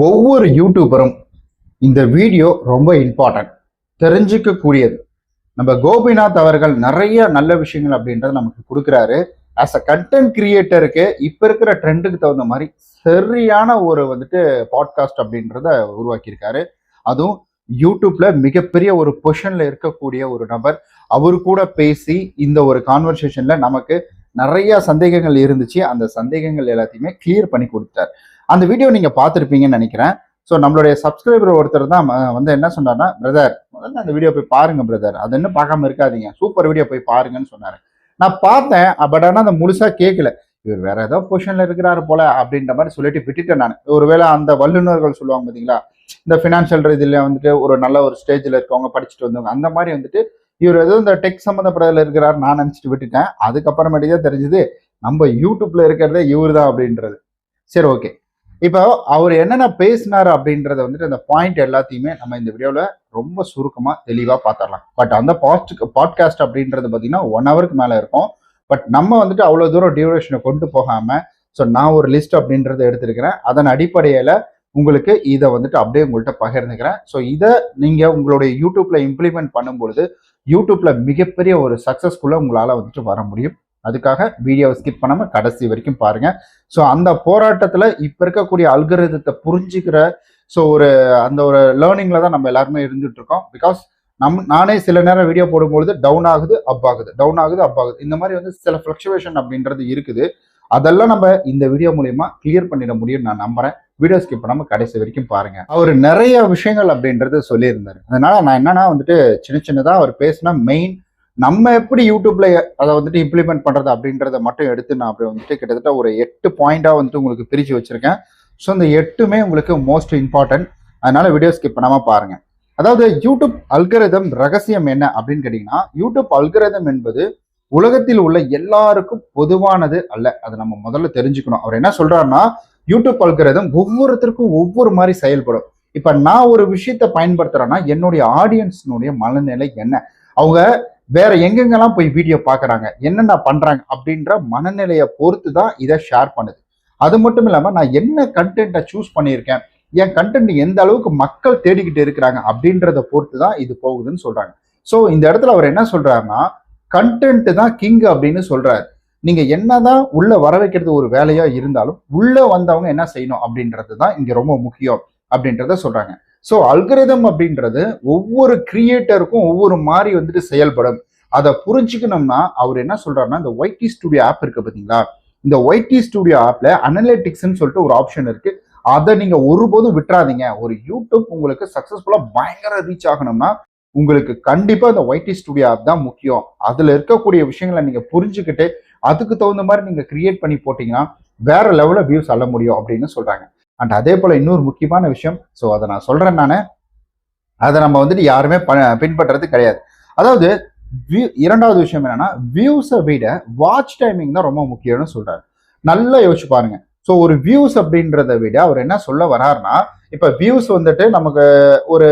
ஒவ்வொரு யூடியூபரும் இந்த வீடியோ ரொம்ப இம்பார்ட்டன்ட், தெரிஞ்சிக்க கூடியது. நம்ம கோபிநாத் அவர்கள் நிறைய நல்ல விஷயங்கள் அப்படின்றத நமக்கு கொடுக்குறாரு. ஆஸ் அ கண்டென்ட் கிரியேட்டருக்கு இப்ப இருக்கிற ட்ரெண்டுக்கு தகுந்த மாதிரி சரியான ஒரு பாட்காஸ்ட் அப்படின்றத உருவாக்கியிருக்காரு. அதுவும் யூடியூப்ல மிகப்பெரிய ஒரு பொசிஷன்ல இருக்கக்கூடிய ஒரு நபர். அவரு கூட பேசி இந்த ஒரு கான்வர்சேஷன்ல நமக்கு நிறைய சந்தேகங்கள் இருந்துச்சு. அந்த சந்தேகங்கள் எல்லாத்தையுமே கிளியர் பண்ணி கொடுத்தார். அந்த வீடியோ நீங்க பார்த்துருப்பீங்கன்னு நினைக்கிறேன். ஸோ நம்மளுடைய சப்ஸ்கிரைபர் ஒருத்தர் தான் என்ன சொன்னார்னா, பிரதர் முதல்ல அந்த வீடியோ போய் பாருங்க பிரதர், அது என்ன பார்க்காம இருக்காதீங்க, சூப்பர் வீடியோ போய் பாருங்கன்னு சொன்னாரு. நான் பார்த்தேன், பட் ஆனால் அந்த முழுசா கேட்கல. இவர் வேற ஏதோ பொசிஷன்ல இருக்கிறாரு போல அப்படின்ற மாதிரி சொல்லிட்டு விட்டுட்டேன் நான். ஒருவேளை அந்த வல்லுநர்கள் சொல்லுவாங்க பார்த்தீங்களா, இந்த ஃபினான்ஷியல் இதில் ஒரு நல்ல ஒரு ஸ்டேஜில் இருக்கவங்க, படிச்சுட்டு வந்தவங்க, அந்த மாதிரி இவர் ஏதோ இந்த டெக் சம்மந்தப்பட்டதில் இருக்கிறார் நான் நினச்சிட்டு விட்டுட்டேன். அதுக்கப்புறமேட்டு தான் தெரிஞ்சது நம்ம யூடியூப்ல இருக்கிறதே இவர் தான் அப்படின்றது. சரி, ஓகே. இப்போ அவர் என்னென்ன பேசினார் அப்படின்றத அந்த பாயிண்ட் எல்லாத்தையுமே நம்ம இந்த வீடியோவில் ரொம்ப சுருக்கமாக தெளிவாக பார்த்துடலாம். பட் அந்த பாட்காஸ்ட் அப்படின்றது பார்த்தீங்கன்னா 1 ஹவருக்கு மேலே இருக்கும். பட் நம்ம அவ்வளோ தூரம் டியூரேஷனை கொண்டு போகாமல், ஸோ நான் ஒரு லிஸ்ட் அப்படின்றத எடுத்திருக்கிறேன். அதன் அடிப்படையில் உங்களுக்கு இதை அப்படியே உங்கள்கிட்ட பகிர்ந்துக்கிறேன். ஸோ இதை நீங்கள் உங்களுடைய யூடியூப்ல இம்ப்ளிமெண்ட் பண்ணும்பொழுது யூடியூப்ல மிகப்பெரிய ஒரு சக்ஸஸ்ஃபுல்ல உங்களால் வர முடியும். அதுக்காக வீடியோவை ஸ்கிப் பண்ணாமல் கடைசி வரைக்கும் பாருங்க. ஸோ அந்த போராட்டத்தில் இப்போ இருக்கக்கூடிய அல்கரிதத்தை புரிஞ்சுக்கிற அந்த ஒரு லேர்னிங்ல தான் நம்ம எல்லாருமே இருந்துட்டு இருக்கோம். பிகாஸ் நானே சில நேரம் வீடியோ போடும்பொழுது டவுன் ஆகுது, அப் ஆகுது, டவுன் ஆகுது, அப் ஆகுது. இந்த மாதிரி சில ஃப்ளக்சுவேஷன் அப்படின்றது இருக்குது. அதெல்லாம் நம்ம இந்த வீடியோ மூலியமா கிளியர் பண்ணிட முடியும் நான் நம்புறேன். வீடியோ ஸ்கிப் பண்ணாம கடைசி வரைக்கும் பாருங்க. அவர் நிறைய விஷயங்கள் அப்படின்றது சொல்லியிருந்தாரு. அதனால நான் என்னன்னா சின்ன சின்னதா அவர் பேசினா மெயின் நம்ம எப்படி யூடியூப்ல அதை இம்ப்ளிமெண்ட் பண்றது அப்படின்றத மட்டும் எடுத்து நான் அப்படி கிட்டத்தட்ட ஒரு 8 பாயிண்டா உங்களுக்கு பிரிச்சு வச்சிருக்கேன். ஸோ இந்த 8மே உங்களுக்கு மோஸ்ட் இம்பார்ட்டன்ட். அதனால வீடியோ ஸ்கிப் பண்ணாம பாருங்க. அதாவது யூடியூப் அல்கரிதம் ரகசியம் என்ன அப்படின்னு கேட்டீங்கன்னா, யூடியூப் அல்கரிதம் என்பது உலகத்தில் உள்ள எல்லாருக்கும் பொதுவானது அல்ல. அதை நம்ம முதல்ல தெரிஞ்சுக்கணும். அவர் என்ன சொல்றாருன்னா, யூடியூப் அல்கரிதம் ஒவ்வொருத்தருக்கும் ஒவ்வொரு மாதிரி செயல்படும். இப்ப நான் ஒரு விஷயத்த பயன்படுத்துறேன்னா என்னுடைய ஆடியன்ஸினுடைய மனநிலை என்ன, அவங்க வேற எங்கெங்கெல்லாம் போய் வீடியோ பாக்குறாங்க, என்னென்ன பண்றாங்க அப்படின்ற மனநிலையை பொறுத்து தான் இதை ஷேர் பண்ணுது. அது மட்டும் இல்லாம நான் என்ன கண்டென்ட்டை சூஸ் பண்ணியிருக்கேன், என் கண்டென்ட் எந்த அளவுக்கு மக்கள் தேடிக்கிட்டு இருக்கிறாங்க அப்படின்றத பொறுத்து தான் இது போகுதுன்னு சொல்றாங்க. ஸோ இந்த இடத்துல அவர் என்ன சொல்றாருன்னா, கண்டென்ட் தான் கிங் அப்படின்னு சொல்றாரு. நீங்க என்னதான் உள்ள வர வைக்கிறது ஒரு வேலையா இருந்தாலும் உள்ள வந்தவங்க என்ன செய்யணும் அப்படின்றது தான் இங்க ரொம்ப முக்கியம் அப்படின்றத சொல்றாங்க. ஸோ அல்கரிதம் அப்படின்றது ஒவ்வொரு கிரியேட்டருக்கும் ஒவ்வொரு மாதிரி செயல்படும். அதை புரிஞ்சுக்கணும்னா அவர் என்ன சொல்றாருன்னா, இந்த ஒய்டி ஸ்டுடியோ ஆப் இருக்கு பார்த்தீங்களா, இந்த ஒய்டி ஸ்டுடியோ ஆப்ல அனலிட்டிக்ஸ்ன்னு சொல்லிட்டு ஒரு ஆப்ஷன் இருக்கு. அதை நீங்க ஒருபோதும் விட்டுறாதீங்க. ஒரு யூடியூப் உங்களுக்கு சக்சஸ்ஃபுல்லா பயங்கர ரீச் ஆகணும்னா உங்களுக்கு கண்டிப்பா இந்த ஒய்டி ஸ்டுடியோ ஆப் தான் முக்கியம். அதுல இருக்கக்கூடிய விஷயங்களை நீங்க புரிஞ்சுக்கிட்டு அதுக்கு தகுந்த மாதிரி நீங்க கிரியேட் பண்ணி போட்டீங்கன்னா வேற லெவல்ல வியூஸ் அள்ள முடியும் அப்படின்னு சொல்றாங்க. அண்ட் அதே போல இன்னொரு முக்கியமான விஷயம், ஸோ அதை நான் சொல்றேன் நானு, அதை நம்ம யாருமே பின்பற்றுறது கிடையாது. அதாவது இரண்டாவது விஷயம் என்னன்னா, வியூஸை விட வாட்ச் டைமிங் தான் ரொம்ப முக்கியம்னு சொல்றாரு. நல்லா யோசிச்சு பாருங்க. ஸோ ஒரு வியூஸ் அப்படின்றத விட அவர் என்ன சொல்ல வர்றாருன்னா, இப்ப வியூஸ் நமக்கு ஒரு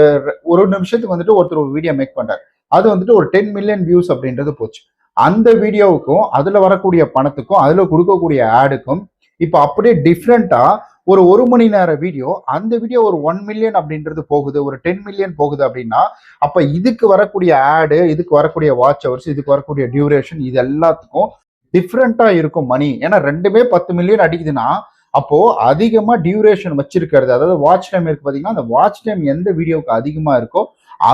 ஒரு நிமிஷத்துக்கு ஒருத்தர் ஒரு வீடியோ மேக் பண்றாரு. அது ஒரு 10 மில்லியன் வியூஸ் அப்படின்றது போச்சு. அந்த வீடியோவுக்கும் அதுல வரக்கூடிய பணத்துக்கும் அதுல கொடுக்கக்கூடிய ஆடுக்கும் இப்ப அப்படியே டிஃப்ரெண்டா ஒரு மணி நேர வீடியோ, அந்த வீடியோ ஒரு 1 மில்லியன் அப்படின்றது போகுது, ஒரு 10 மில்லியன் போகுது அப்படின்னா, அப்ப இதுக்கு வரக்கூடிய ஆடு, இதுக்கு வரக்கூடிய வாட்ச் ஹவர்ஸ், இதுக்கு வரக்கூடிய டியூரேஷன், இது எல்லாத்துக்கும் டிஃப்ரெண்டா இருக்கும் மணி. ஏன்னா ரெண்டுமே 10 மில்லியன் அடிக்குதுன்னா அப்போ அதிகமா டியூரேஷன் வச்சிருக்கிறது, அதாவது வாட்ச் டைம் இருக்கு பாத்தீங்கன்னா, அந்த வாட்ச் டைம் எந்த வீடியோவுக்கு அதிகமா இருக்கோ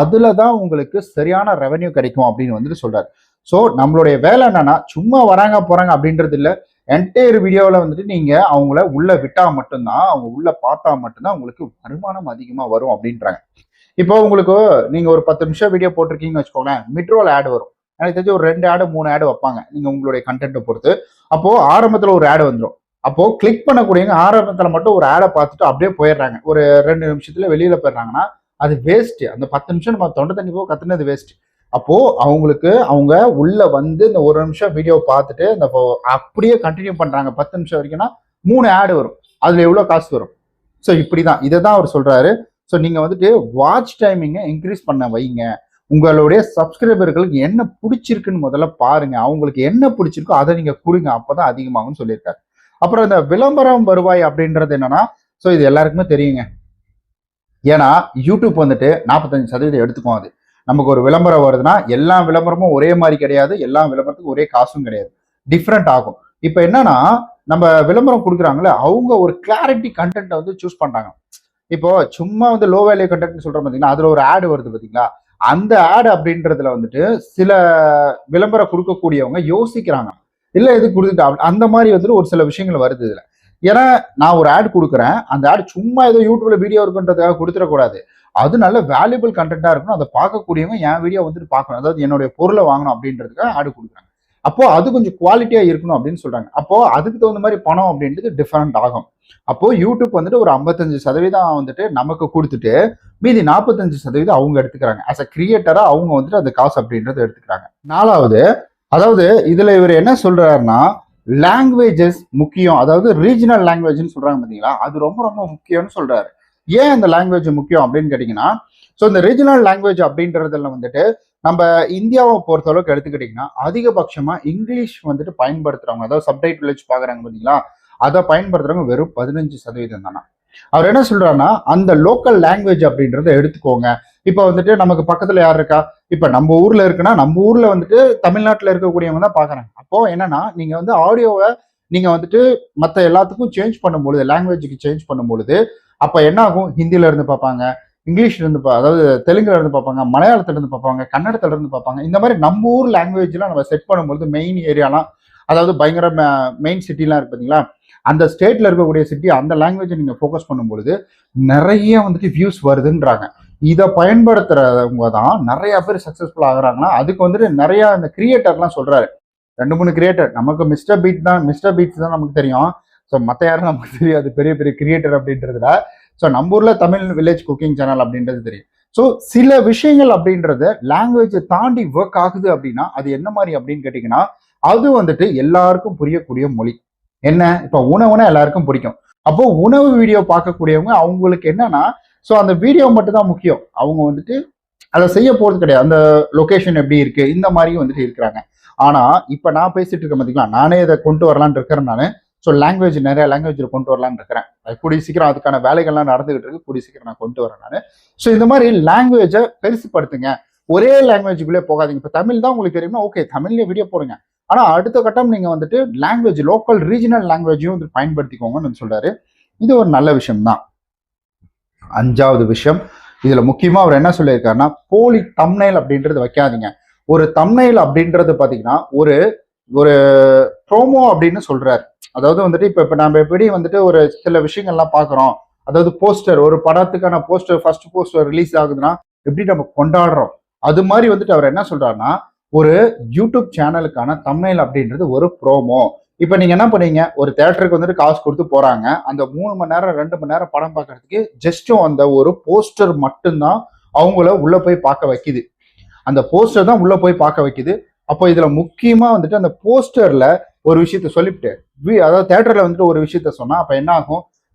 அதுலதான் உங்களுக்கு சரியான ரெவன்யூ கிடைக்கும் அப்படின்னு சொல்றாரு. ஸோ நம்மளுடைய வேலை என்னன்னா, சும்மா வராங்க போறாங்க அப்படின்றது இல்லை. என்டையர் வீடியோவில் நீங்க அவங்கள உள்ள விட்டா மட்டும்தான், அவங்க உள்ள பார்த்தா மட்டும்தான் உங்களுக்கு வருமானம் அதிகமா வரும் அப்படின்றாங்க. இப்போ உங்களுக்கு நீங்க ஒரு 10 நிமிஷம் வீடியோ போட்டிருக்கீங்கன்னு வச்சுக்கோங்களேன், மிட்ரோல் ஆடு வரும். எனக்கு தெரிஞ்சு ஒரு 2 ஆடு 3 ஆடு வைப்பாங்க நீங்க உங்களுடைய கண்டென்ட்டை பொறுத்து. அப்போ ஆரம்பத்துல ஒரு ஆடு வந்துடும். அப்போ கிளிக் பண்ணக்கூடியவங்க ஆரம்பத்துல மட்டும் ஒரு ஆடை பார்த்துட்டு அப்படியே போயிடுறாங்க. ஒரு 2 நிமிஷத்துல வெளியில போயிடுறாங்கன்னா அது வேஸ்ட். அந்த 10 நிமிஷம் நம்ம தொண்டை தண்ணி போக கத்துனது வேஸ்ட். அப்போ அவங்களுக்கு அவங்க உள்ள இந்த 1 நிமிஷம் வீடியோ பார்த்துட்டு அந்த அப்படியே கண்டினியூ பண்றாங்க 10 நிமிஷம் வரைக்கும்னா 3 ஆடு வரும். அதுல எவ்வளவு காசு வரும்? ஸோ இப்படிதான், இதை தான் அவர் சொல்றாரு. ஸோ நீங்க வாட்ச் டைமிங்கை இன்க்ரீஸ் பண்ண வைங்க. உங்களுடைய சப்ஸ்கிரைபர்களுக்கு என்ன பிடிச்சிருக்குன்னு முதல்ல பாருங்க. அவங்களுக்கு என்ன பிடிச்சிருக்கோ அதை நீங்க கொடுங்க, அப்பதான் அதிகமாகும்னு சொல்லியிருக்காரு. அப்புறம் இந்த விளம்பரம் வருவாய் அப்படின்றது என்னன்னா, ஸோ இது எல்லாருக்குமே தெரியுங்க. ஏன்னா யூடியூப் வந்துட்டு 45% எடுத்துக்கும். அது நமக்கு ஒரு விளம்பரம் வருதுன்னா எல்லா விளம்பரமும் ஒரே மாதிரி கிடையாது, எல்லா விளம்பரத்துக்கும் ஒரே காசும் கிடையாது, டிஃப்ரெண்ட் ஆகும். இப்போ என்னன்னா நம்ம விளம்பரம் கொடுக்குறாங்களே அவங்க ஒரு கிளாரிட்டி கண்டென்ட்டை வந்து சூஸ் பண்றாங்க. இப்போ சும்மா வந்து லோ வேல்யூ கண்டென்ட் சொல்றோம் பார்த்தீங்கன்னா, அதுல ஒரு ஆடு வருது பார்த்தீங்களா, அந்த ஆடு அப்படின்றதுல வந்துட்டு சில விளம்பரம் கொடுக்கக்கூடியவங்க யோசிக்கிறாங்க, இல்ல இது கொடுத்துட்டா அந்த மாதிரி வந்துட்டு ஒரு சில விஷயங்கள் வருது இதுல. ஏன்னா நான் ஒரு ஆட் கொடுக்குறேன், அந்த ஆட் சும்மா ஏதோ யூடியூப்ல வீடியோ இருக்குன்றதுக்காக கொடுத்துடக்கூடாது. அது நல்ல வேல்யூபிள் கண்டென்ட்டா இருக்கணும், அதை பார்க்கக்கூடியவங்க என் வீடியோ வந்துட்டு பார்க்கணும், அதாவது என்னுடைய பொருளை வாங்கணும் அப்படின்றதுக்காக ஆடு கொடுக்குறாங்க. அப்போ அது கொஞ்சம் குவாலிட்டியா இருக்கணும் அப்படின்னு சொல்றாங்க. அப்போ அதுக்கு தகுந்த மாதிரி பணம் அப்படின்றது டிஃபரெண்ட் ஆகும். அப்போ யூடியூப் வந்துட்டு ஒரு 55% வந்துட்டு நமக்கு கொடுத்துட்டு மீதி 45% அவங்க எடுத்துக்கிறாங்க. ஆஸ் அ கிரியேட்டரா அவங்க வந்துட்டு அந்த காசு அப்படின்றத எடுத்துக்கிறாங்க. 4வது, அதாவது இதுல இவர் என்ன சொல்றாருன்னா, லாங்குவேஜஸ் முக்கியம், அதாவது ரீஜனல் லாங்குவேஜ்னு சொல்றாங்க பாத்தீங்களா, அது ரொம்ப ரொம்ப முக்கியம்னு சொல்றாரு. ஏன் அந்த லாங்குவேஜ் முக்கியம் அப்படின்னு கேட்டீங்கன்னா, ஸோ இந்த ரீஜனல் லாங்குவேஜ் அப்படின்றதுல வந்துட்டு நம்ம இந்தியாவை பொறுத்தளவுக்கு எடுத்துக்கிட்டிங்கன்னா அதிகபட்சமா இங்கிலீஷ் வந்துட்டு பயன்படுத்துறவங்க, அதாவது சப்டைட்டில் வச்சு பாக்குறாங்க பாத்தீங்களா, அதை பயன்படுத்துறவங்க வெறும் 15% தானே. அவர் என்ன சொல்றாருன்னா, அந்த லோக்கல் லாங்குவேஜ் அப்படின்றத எடுத்துக்கோங்க. இப்ப வந்துட்டு நமக்கு பக்கத்துல யார் இருக்கா, இப்ப நம்ம ஊர்ல இருக்குன்னா நம்ம ஊர்ல வந்துட்டு தமிழ்நாட்டுல இருக்கக்கூடியவங்க தான் பாக்குறாங்க. அப்போ என்னன்னா நீங்க வந்து ஆடியோவை நீங்க வந்துட்டு மத்த எல்லாத்துக்கும் சேஞ்ச் பண்ணும்பொழுது, லாங்குவேஜுக்கு சேஞ்ச் பண்ணும்பொழுது அப்ப என்ன ஆகும், ஹிந்தில இருந்து பார்ப்பாங்க, இங்கிலீஷ்ல இருந்து அதாவது தெலுங்குல இருந்து பார்ப்பாங்க, மலையாளத்துல இருந்து பார்ப்பாங்க, கன்னடத்துல இருந்து பார்ப்பாங்க. இந்த மாதிரி நம்ம ஊர் லாங்குவேஜ்லாம் நம்ம செட் பண்ணும்போது மெயின் ஏரியாலாம், அதாவது பயங்கர மெயின் சிட்டிலாம் இருக்கு பார்த்தீங்களா, அந்த ஸ்டேட்ல இருக்கக்கூடிய சிட்டி அந்த லாங்குவேஜை நீங்க ஃபோக்கஸ் பண்ணும்பொழுது நிறைய வந்துட்டு வியூஸ் வருதுன்றாங்க. இதை பயன்படுத்துறவங்க தான் நிறைய பேர் சக்சஸ்ஃபுல் ஆகுறாங்கன்னா, அதுக்கு வந்துட்டு நிறைய இந்த கிரியேட்டர்லாம் சொல்றாரு. 2-3 கிரியேட்டர், நமக்கு மிஸ்டர் பீட்ஸ் தான் நமக்கு தெரியும். ஸோ மற்ற யாரும் நமக்கு தெரியாது பெரிய பெரிய கிரியேட்டர் அப்படின்றதுல. ஸோ நம்ம ஊர்ல தமிழ் வில்லேஜ் குக்கிங் சேனல் அப்படின்றது தெரியும். ஸோ சில விஷயங்கள் அப்படின்றது லாங்குவேஜை தாண்டி ஒர்க் ஆகுது அப்படின்னா அது என்ன மாதிரி அப்படின்னு கேட்டீங்கன்னா, அது வந்துட்டு எல்லாருக்கும் புரியக்கூடிய மொழி. என்ன, இப்போ உணவுனா எல்லாருக்கும் பிடிக்கும். அப்போ உணவு வீடியோ பார்க்கக்கூடியவங்க அவங்களுக்கு என்னன்னா, ஸோ அந்த வீடியோ மட்டும் தான் முக்கியம், அவங்க வந்துட்டு அதை செய்ய போறது கிடையாது. அந்த லொகேஷன் எப்படி இருக்கு இந்த மாதிரியும் வந்துட்டு இருக்கிறாங்க. ஆனா இப்ப நான் பேசிட்டு இருக்கேன் பாத்தீங்களா, நானே இதை கொண்டு வரலான்னு இருக்கிறேன் நானு. ஸோ லாங்குவேஜ் நிறைய லாங்குவேஜ்ல கொண்டு வரலான்னு இருக்கிறேன். கூடிய சீக்கிரம் அதுக்கான வேலைகள்லாம் நடந்துகிட்டு இருக்கு, கூடிய சீக்கிரம் நான் கொண்டு வரேன் நான். ஸோ இந்த மாதிரி லாங்குவேஜை பெருசுப்படுத்துங்க, ஒரே லாங்குவேஜுக்குள்ளே போகாதீங்க. இப்போ தமிழ் தான் உங்களுக்கு தெரியுமா, ஓகே தமிழ்லேயே வீடியோ போடுங்க. ஆனா அடுத்த கட்டம் நீங்க வந்துட்டு லாங்குவேஜ், லோக்கல் ரீஜனல் லாங்குவேஜையும் வந்து பயன்படுத்திக்கோங்கன்னு சொல்றாரு. இது ஒரு நல்ல விஷயம் தான். 5வது விஷயம், இதுல முக்கியமா அவர் என்ன சொல்லியிருக்காருன்னா, போலி தம்ப்நெயில் அப்படின்றது வைக்காதீங்க. ஒரு தம்ப்நெயில் அப்படின்றது பாத்தீங்கன்னா ஒரு ஒரு ப்ரோமோ அப்படின்னு சொல்றாரு. அதாவது வந்துட்டு இப்ப நம்ம எப்படி வந்துட்டு ஒரு சில விஷயங்கள்லாம் பாக்குறோம், அதாவது போஸ்டர், ஒரு படத்துக்கான போஸ்டர், ஃபர்ஸ்ட் போஸ்டர் ரிலீஸ் ஆகுதுன்னா எப்படி நம்ம கொண்டாடுறோம், அது மாதிரி வந்துட்டு அவர் என்ன சொல்றாருன்னா, ஒரு யூடியூப் சேனலுக்கான தம்ப்நெயில் அப்படின்றது ஒரு ப்ரோமோ. இப்ப நீங்க என்ன பண்ணீங்க, ஒரு தியேட்டருக்கு வந்துட்டு காசு கொடுத்து போறாங்க, அந்த 3 மணி நேரம் 2 மணி நேரம் படம் பார்க்கறதுக்கு ஜஸ்டும் அந்த ஒரு போஸ்டர் மட்டும்தான் அவங்கள உள்ள போய் பார்க்க வைக்குது. அந்த போஸ்டர் தான் உள்ள போய் பார்க்க வைக்குது. அப்போ இதுல முக்கியமா வந்துட்டு அந்த போஸ்டர்ல ஒரு விஷயத்த சொல்லிவிட்டு, அதாவது தியேட்டர்ல வந்துட்டு ஒரு விஷயத்த சொன்னா அப்ப என்ன ஆகும்,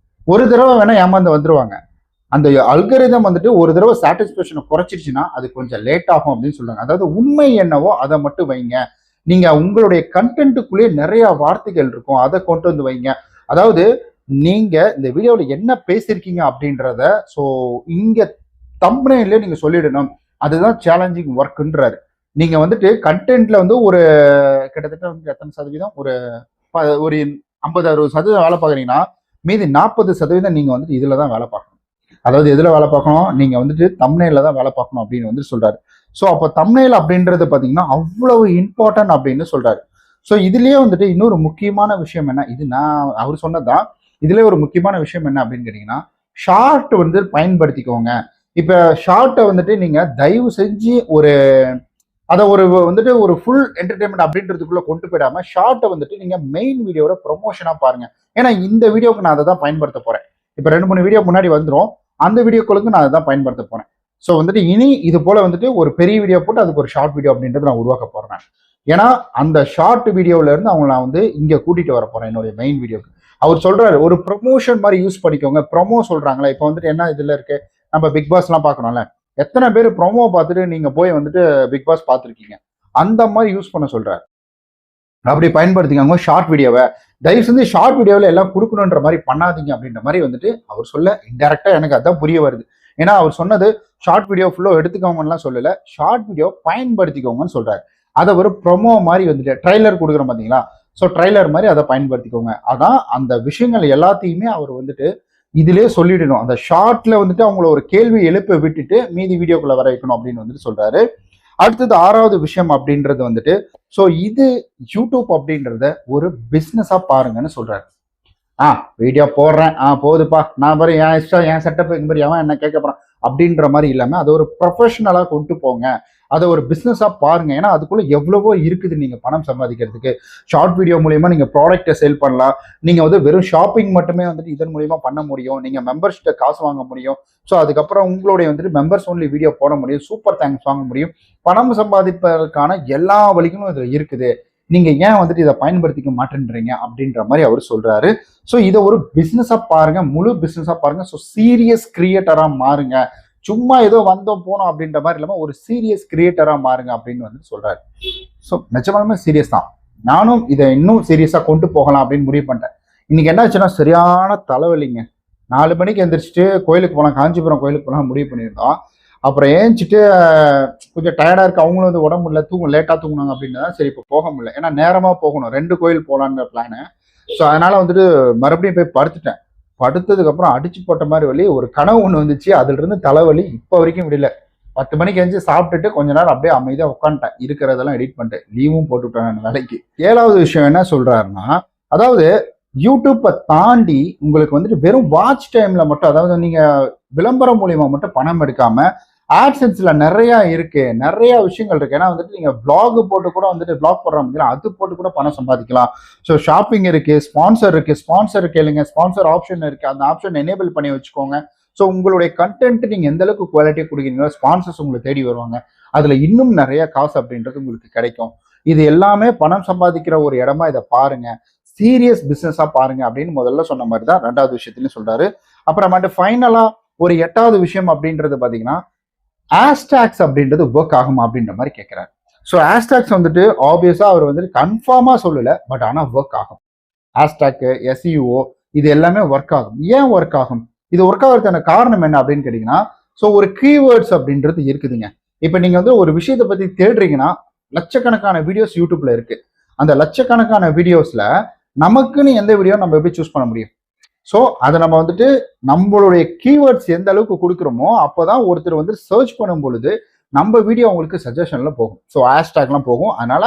ஒரு தடவை வேணா ஏமாந்து வந்துருவாங்க. அந்த அல்கரிதம் வந்துட்டு ஒரு தடவை சாட்டிஸ்பேக்ஷனை குறைச்சிருச்சுன்னா அது கொஞ்சம் லேட் ஆகும் அப்படின்னு சொல்றாங்க. அதாவது உண்மை என்னவோ அதை மட்டும் வைங்க. நீங்க உங்களுடைய கண்டென்ட்டுக்குள்ளேயே நிறைய வார்த்தைகள் இருக்கும், அதை கொண்டு வந்து வைங்க. அதாவது நீங்க இந்த வீடியோவில் என்ன பேசியிருக்கீங்க அப்படின்றத ஸோ இங்க தம்ப்நெயில்ல நீங்க சொல்லிடணும். அதுதான் சேலஞ்சிங் ஒர்க்ன்றாரு. நீங்க வந்துட்டு கண்டென்ட்ல வந்து ஒரு கிட்டத்தட்ட வந்து எத்தனை சதவீதம், ஒரு 50-60% வேலை பார்க்குறீங்கன்னா மீதி 40% நீங்க வந்துட்டு இதுல தான் வேலை பார்க்கணும். அதாவது எதுல வேலை பார்க்கணும், நீங்க வந்துட்டு தம்ப்நெயில்ல தான் வேலை பார்க்கணும் அப்படின்னு வந்து சொல்றாரு. ஸோ அப்போ தம்ப்நெயில் அப்படின்றது பார்த்தீங்கன்னா அவ்வளவு இம்பார்ட்டன்ட் அப்படின்னு சொல்றாரு. ஸோ இதுலயே வந்துட்டு இன்னொரு முக்கியமான விஷயம் என்ன, இது நான் அவர் சொன்னதான், இதுல ஒரு முக்கியமான விஷயம் என்ன அப்படின்னு கேட்டீங்கன்னா, ஷார்ட் வந்து பயன்படுத்திக்கோங்க. இப்ப ஷார்ட்டை வந்துட்டு நீங்க தயவு செஞ்சு அதை வந்துட்டு ஒரு ஃபுல் என்டர்டைன்மெண்ட் அப்படின்றதுக்குள்ள கொண்டு போயிடாம ஷார்ட்டை வந்துட்டு நீங்க மெயின் வீடியோட ப்ரொமோஷனா பாருங்க. ஏன்னா இந்த வீடியோக்கு நான் அதை தான் பயன்படுத்த போறேன். இப்ப 2-3 வீடியோ முன்னாடி வந்துடும், அந்த வீடியோக்களுக்கு நான் அதை தான் பயன்படுத்த போறேன். ஸோ வந்துட்டு இனி இது போல வந்துட்டு ஒரு பெரிய வீடியோ போட்டு அதுக்கு ஒரு ஷார்ட் வீடியோ அப்படின்றது நான் உருவாக்க போறேன். ஏன்னா அந்த ஷார்ட் வீடியோல இருந்து அவங்க நான் வந்து இங்க கூட்டிட்டு வர போறேன் என்னுடைய மெயின் வீடியோக்கு. அவர் சொல்றாரு ஒரு ப்ரொமோஷன் மாதிரி யூஸ் பண்ணிக்கோங்க. ப்ரொமோ சொல்றாங்களா, இப்போ வந்துட்டு என்ன இதுல இருக்கு, நம்ம பிக் பாஸ் எல்லாம் பாக்குறோம்ல, எத்தனை பேர் ப்ரொமோ பார்த்துட்டு நீங்க போய் வந்துட்டு பிக் பாஸ் பார்த்துருக்கீங்க, அந்த மாதிரி யூஸ் பண்ண சொல்றாரு. அப்படி பயன்படுத்திக்கோங்க ஷார்ட் வீடியோவை. தயவு செஞ்சு ஷார்ட் வீடியோவில் எல்லாம் கொடுக்கணுன்ற மாதிரி பண்ணாதீங்க அப்படின்ற மாதிரி வந்துட்டு அவர் சொல்ல இன்டெரக்டா எனக்கு அதான் புரிய வருது. ஏன்னா அவர் சொன்னது ஷார்ட் வீடியோ ஃபுல்லாக எடுத்துக்கோங்கலாம் சொல்லலை, ஷார்ட் வீடியோ பயன்படுத்திக்கோங்கன்னு சொல்றாரு. அதை ஒரு ப்ரொமோ மாதிரி வந்துட்டு ட்ரைலர் கொடுக்குறோம் பார்த்தீங்களா, ஸோ ட்ரைலர் மாதிரி அதை பயன்படுத்திக்கோங்க. அதான் அந்த விஷயங்கள் எல்லாத்தையுமே அவர் வந்துட்டு இதிலே சொல்லிடணும். அந்த ஷார்ட்ல வந்துட்டு அவங்கள ஒரு கேள்வி எழுப்ப விட்டுட்டு மீதி வீடியோக்குள்ள வர வைக்கணும் அப்படின்னு வந்துட்டு சொல்றாரு. அடுத்தது 6வது விஷயம் அப்படின்றது வந்துட்டு, ஸோ இது யூடியூப் அப்படின்றத ஒரு பிஸ்னஸா பாருங்கன்னு சொல்றாரு. வீடியோ போடுறேன், போதுப்பா, நான் பாரு என் இஷ்டம், என் செட்டப் மாதிரி அவன் என்ன கேட்க போறான் அப்படின்ற மாதிரி இல்லாம அதை ஒரு ப்ரொஃபஷனலா கொண்டு போங்க, அதை ஒரு பிஸ்னஸா பாருங்க. ஏன்னா அதுக்குள்ள எவ்வளவோ இருக்குது நீங்க பணம் சம்பாதிக்கிறதுக்கு. ஷார்ட் வீடியோ மூலியமா நீங்க ப்ராடக்ட்டை சேல் பண்ணலாம். நீங்க வந்து வெறும் ஷாப்பிங் மட்டுமே வந்துட்டு இதன் மூலியமா பண்ண முடியும். நீங்க மெம்பர்ஸ்கிட்ட காசு வாங்க முடியும். ஸோ அதுக்கப்புறம் உங்களுடைய வந்துட்டு மெம்பர்ஸ் ஒன்லி வீடியோ போட முடியும், சூப்பர் தேங்க்ஸ் வாங்க முடியும். பணம் சம்பாதிப்பதற்கான எல்லா வழிகளும் இதுல இருக்குது. நீங்க ஏன் வந்துட்டு இதை பயன்படுத்திக்க மாட்டேன்றீங்க அப்படின்ற மாதிரி அவர் சொல்றாரு. ஸோ இதை ஒரு பிஸ்னஸா பாருங்க, முழு பிஸ்னஸா பாருங்க. ஸோ சீரியஸ் கிரியேட்டரா மாறுங்க. சும்மா ஏதோ வந்தோம் போனோம் அப்படின்ற மாதிரி இல்லாம ஒரு சீரியஸ் கிரியேட்டரா மாறுங்க அப்படின்னு வந்து சொல்றாரு. ஸோ நிஜமாலுமே சீரியஸ் தான். நானும் இதை இன்னும் சீரியஸா கொண்டு போகலாம் அப்படின்னு முடிவு பண்ணிட்டேன். இன்னைக்கு என்ன ஆச்சுன்னா சரியான தலைவலிங்க. 4 மணிக்கு எந்திரிச்சிட்டு கோயிலுக்கு போகலாம், காஞ்சிபுரம் கோயிலுக்கு போகலாம் முடிவு பண்ணியிருந்தோம். அப்புறம் ஏஞ்சிட்டு கொஞ்சம் டயர்டா இருக்கு, அவங்களும் வந்து உடம்பு இல்லை, லேட்டா தூங்குனாங்க அப்படின்னா சரி இப்போ போக முடியல. ஏன்னா நேரமா போகணும், 2 கோயில் போகலான்ற பிளானு. ஸோ அதனால வந்துட்டு மறுபடியும் போய் படுத்துட்டேன். படுத்ததுக்கு அப்புறம் அடிச்சு போட்ட மாதிரி வலி, ஒரு கனவு ஒன்று வந்துச்சு, அதுல இருந்து தலைவலி இப்போ வரைக்கும் விடல. 10 மணிக்கு எஞ்சி சாப்பிட்டுட்டு கொஞ்ச நேரம் அப்படியே அமைதியாக உட்காந்துட்டேன். இருக்கிறதெல்லாம் எடிட் பண்ணிட்டேன், லீவும் போட்டுவிட்டேன் நான் வேலைக்கு. 7வது விஷயம் என்ன சொல்றாருன்னா, அதாவது யூடியூப்பை தாண்டி உங்களுக்கு வந்துட்டு வெறும் வாட்ச் டைம்ல மட்டும், அதாவது நீங்க விளம்பரம் மூலியமா மட்டும் பணம் எடுக்காம ஆட்சென்ஸ்ல நிறைய இருக்கு, நிறைய விஷயங்கள் இருக்கு. ஏன்னா வந்துட்டு நீங்க பிளாக் போட்டு கூட வந்துட்டு பிளாக் போடுறாங்க, அது போட்டு கூட பணம் சம்பாதிக்கலாம். ஸோ ஷாப்பிங் இருக்கு, ஸ்பான்சர் இருக்கு, ஸ்பான்சர் கேளுங்க, ஸ்பான்சர் ஆப்ஷன் இருக்கு, அந்த ஆப்ஷன் எனேபிள் பண்ணி வச்சுக்கோங்க. ஸோ உங்களுடைய கண்டென்ட் நீங்க எந்த அளவுக்கு குவாலிட்டியா கொடுக்குறீங்களோ ஸ்பான்சர்ஸ் உங்களை தேடி வருவாங்க. அதுல இன்னும் நிறைய காசு அப்படின்றது உங்களுக்கு கிடைக்கும். இது எல்லாமே பணம் சம்பாதிக்கிற ஒரு இடமா இதை பாருங்க, சீரியஸ் பிசினஸா பாருங்க அப்படின்னு முதல்ல சொன்ன மாதிரி தான் 2வது விஷயத்துலயும் சொல்றாரு. அப்புறமேட்டு ஃபைனலா ஒரு 8வது விஷயம் அப்படின்றது பாத்தீங்கன்னா, ஹேஷ்டாக்ஸ் அப்படின்றது ஒர்க் ஆகுமா அப்படின்ற மாதிரி கேட்கிறாரு. ஸோ ஹேஷ்டாக்ஸ் வந்துட்டு ஆப்வியஸா அவர் வந்துட்டு கன்ஃபார்மா சொல்லல, பட் ஆனால் ஒர்க் ஆகும். ஹேஷ்டாக், எஸ்இஓ இது எல்லாமே ஒர்க் ஆகும். ஏன் ஒர்க் ஆகும்? இது ஒர்க் ஆகிறதுக்கான காரணம் என்ன அப்படின்னு கேட்டீங்கன்னா, ஸோ ஒரு கீவேர்ட்ஸ் அப்படின்றது இருக்குதுங்க. இப்போ நீங்க வந்து ஒரு விஷயத்தை பத்தி தேடுறீங்கன்னா லட்சக்கணக்கான வீடியோஸ் யூடியூப்ல இருக்கு. அந்த லட்சக்கணக்கான வீடியோஸ்ல நமக்குன்னு எந்த வீடியோ நம்ம எப்படி சூஸ் பண்ண முடியும்? ஸோ அதை நம்ம வந்துட்டு நம்மளுடைய கீவேர்ட்ஸ் எந்த அளவுக்கு கொடுக்குறோமோ அப்போதான் ஒருத்தர் வந்து சர்ச் பண்ணும் பொழுது நம்ம வீடியோ உங்களுக்கு சஜஷன்ல போகும். ஸோ ஹேஷ்டாக்லாம் போகும். அதனால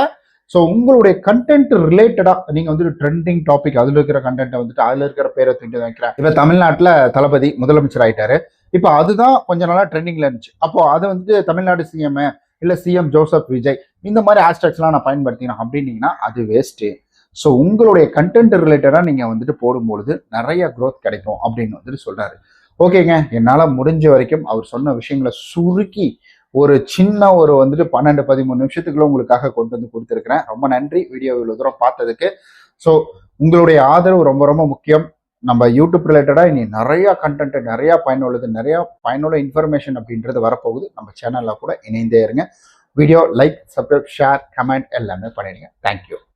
ஸோ உங்களுடைய கண்டென்ட் ரிலேட்டடா நீங்க வந்துட்டு ட்ரெண்டிங் டாபிக், அதுல இருக்கிற கண்டென்ட்டை வந்துட்டு அதுல இருக்கிற பேரை தூக்கி வைக்கிறேன். இப்போ தமிழ்நாட்டில் தளபதி முதலமைச்சர் ஆயிட்டாரு. இப்போ அதுதான் கொஞ்ச நாளா ட்ரெண்டிங்ல இருந்துச்சு. அப்போ அதை வந்துட்டு தமிழ்நாடு சிஎம் இல்ல சிஎம் ஜோசப் விஜய் இந்த மாதிரி ஹேஷ்டாக்ஸ்லாம் நான் பயன்படுத்தினேன் அப்படின்னீங்கன்னா அது வேஸ்ட்டு. ஸோ உங்களுடைய கண்டென்ட் ரிலேட்டடாக நீங்கள் வந்துட்டு போடும்பொழுது நிறைய க்ரோத் கிடைக்கும் அப்படின்னு வந்துட்டு சொல்றாரு. ஓகேங்க, என்னால் முடிஞ்ச வரைக்கும் அவர் சொன்ன விஷயங்களை சுருக்கி ஒரு சின்ன ஒரு வந்துட்டு 12-13 நிமிஷத்துக்குள்ள உங்களுக்காக கொண்டு வந்து கொடுத்துருக்கிறேன். ரொம்ப நன்றி வீடியோ இவ்வளோ தூரம் பார்த்ததுக்கு. ஸோ உங்களுடைய ஆதரவு ரொம்ப ரொம்ப முக்கியம். நம்ம யூடியூப் ரிலேட்டடாக இனி நிறைய கண்டென்ட், நிறைய பயனுள்ள இன்ஃபர்மேஷன் அப்படின்றது வரப்போகுது. நம்ம சேனலில் கூட இணைந்தே இருங்க. Video like, subscribe, share, comment எல்லாமே பண்ணிடுங்க. தேங்க்யூ.